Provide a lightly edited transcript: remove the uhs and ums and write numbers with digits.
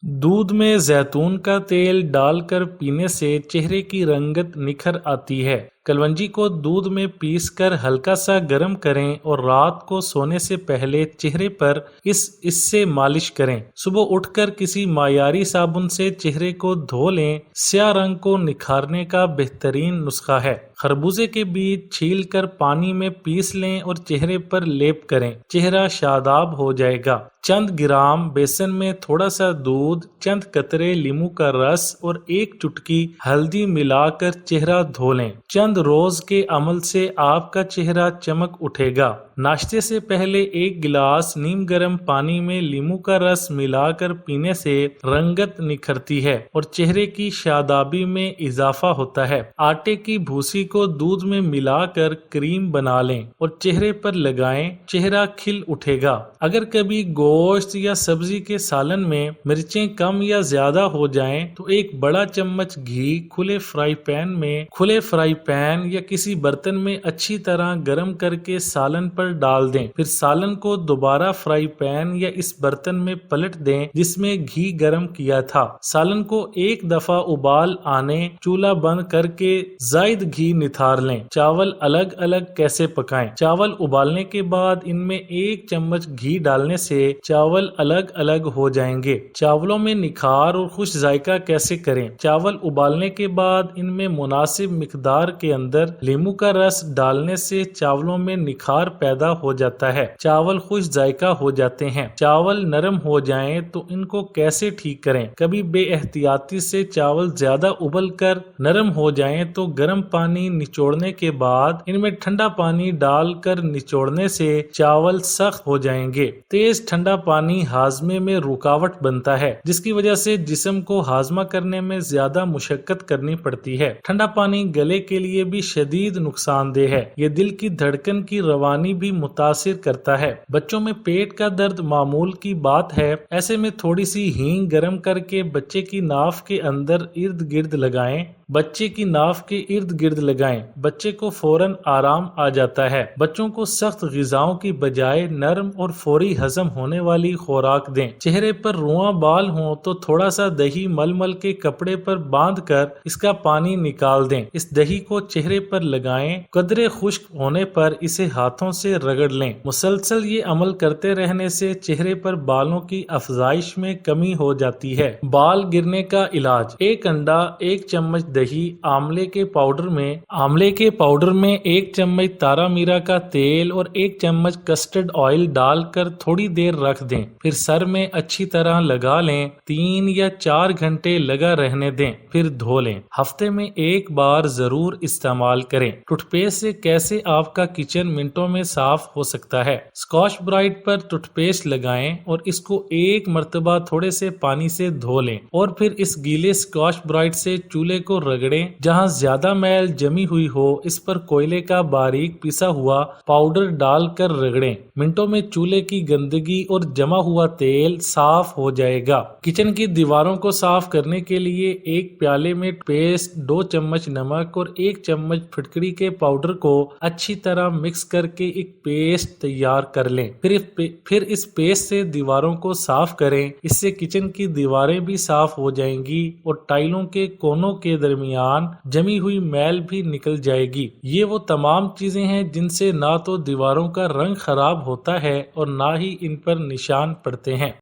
दूध में जैतून का तेल डालकर पीने से चेहरे की रंगत निखर आती है। कलवंजी को दूध में पीसकर हल्का सा गर्म करें और रात को सोने से पहले चेहरे पर इससे मालिश करें। सुबह उठकर किसी मायारी साबुन से चेहरे को धो लें। स्याह रंग को निखारने का बेहतरीन नुस्खा है। खरबूजे के बीज छीलकर पानी में पीस लें और चेहरे पर लेप करें। चेहरा शादाब हो जाएगा। चंद ग्राम बेसन में थोड़ा सा दूध, चंद कतरे नींबू का रस और एक चुटकी हल्दी मिलाकर चेहरा धो लें। चंद रोज के अमल से आपका चेहरा चमक उठेगा। नाश्ते से पहले एक गिलास नीम गर्म पानी में नींबू का रस मिलाकर पीने से रंगत निखरती है और चेहरे की शादाबी में इजाफा होता है। आटे की भूसी को दूध में मिलाकर क्रीम बना लें और चेहरे पर लगाएं। चेहरा खिल उठेगा। अगर कभी गोश्त या सब्जी के सालन में मिर्चें कम या ज्यादा हो जाएं तो एक बड़ा चम्मच घी खुले फ्राई पैन या किसी बर्तन में अच्छी तरह गर्म करके सालन पर डाल दें। फिर सालन को दोबारा फ्राई पैन या इस बर्तन में पलट दें जिसमें घी गर्म किया था। सालन को एक दफा उबाल आने चूल्हा बंद करके जायद घी निथार लें। चावल अलग अलग कैसे पकाएं? चावल उबालने के बाद इनमें एक चम्मच घी डालने से चावल अलग अलग हो जाएंगे। चावलों में निखार और खुश जायका कैसे करें? चावल उबालने के बाद इनमें मुनासिब मिकदार के अंदर नींबू का रस डालने से चावलों में निखार पैदा हो जाता है। चावल खुश जायका हो जाते हैं। चावल नरम हो जाएं तो इनको कैसे ठीक करें? कभी बेएहतियाती से चावल ज्यादा उबल कर नरम हो जाएं तो गर्म पानी निचोड़ने के बाद इनमें ठंडा पानी डालकर निचोड़ने से चावल सख्त हो जाएंगे। तेज ठंडा पानी हाजमे में रुकावट बनता है जिसकी वजह से जिस्म को हाजमा करने में ज्यादा मुशक्कत करनी पड़ती है। ठंडा पानी गले के लिए भी शदीद नुकसानदेह है। ये दिल की धड़कन की रवानी भी मुतासिर करता है। बच्चों में पेट का दर्द मामूल की बात है। ऐसे में थोड़ी सी हींग गर्म करके बच्चे की नाफ के अंदर इर्द गिर्द लगाएं। बच्चे को फौरन आराम आ जाता है। बच्चों को सख्त ग़िज़ाओं की बजाय नरम और फौरी हजम होने वाली खुराक दें। चेहरे पर रुआं बाल हों तो थोड़ा सा दही मलमल के कपड़े पर बांध कर इसका पानी निकाल दें। इस दही को चेहरे पर लगाएं। कदरे खुश्क होने पर इसे हाथों से रगड़ लें। मुसलसल ये अमल करते रहने से चेहरे पर बालों की अफजाइश में कमी हो जाती है। बाल गिरने का इलाज: एक अंडा, एक चम्मच दही, आंवले के पाउडर में एक चम्मच तारा मीरा का तेल और एक चम्मच कस्टर्ड ऑयल डालकर थोड़ी देर रख दें। फिर सर में अच्छी तरह लगा लें। 3 या 4 घंटे लगा रहने दें, फिर धो लें। हफ्ते में एक बार जरूर इस्तेमाल करें। टूथपेस्ट से कैसे आपका किचन मिनटों में साफ हो सकता है? स्कॉच ब्राइट पर टूथपेस्ट लगाएं और इसको एक मर्तबा थोड़े से पानी से धो लें और फिर इस गीले स्कॉच ब्राइट से चूल्हे को रगड़ें। जहां ज्यादा मैल जमी हुई हो इस पर कोयले का बारीक पिसा हुआ पाउडर डालकर रगड़ें। मिनटों में चूल्हे की गंदगी और जमा हुआ तेल साफ हो जाएगा। किचन की दीवारों को साफ करने के लिए एक प्याले में पेस्ट, 2 चम्मच नमक और 1 चम्मच फिटकरी के पाउडर को अच्छी तरह मिक्स करके एक पेस्ट तैयार कर लें। फिर इस पेस्ट से दीवारों को साफ करें। इससे किचन की दीवारें भी साफ हो जाएंगी और टाइलों के कोनों के दरमियान जमी हुई मैल भी निकल जाएगी। ये वो तमाम चीजें हैं जिनसे ना तो दीवारों का रंग खराब होता है और ना ही इन पर निशान पड़ते हैं।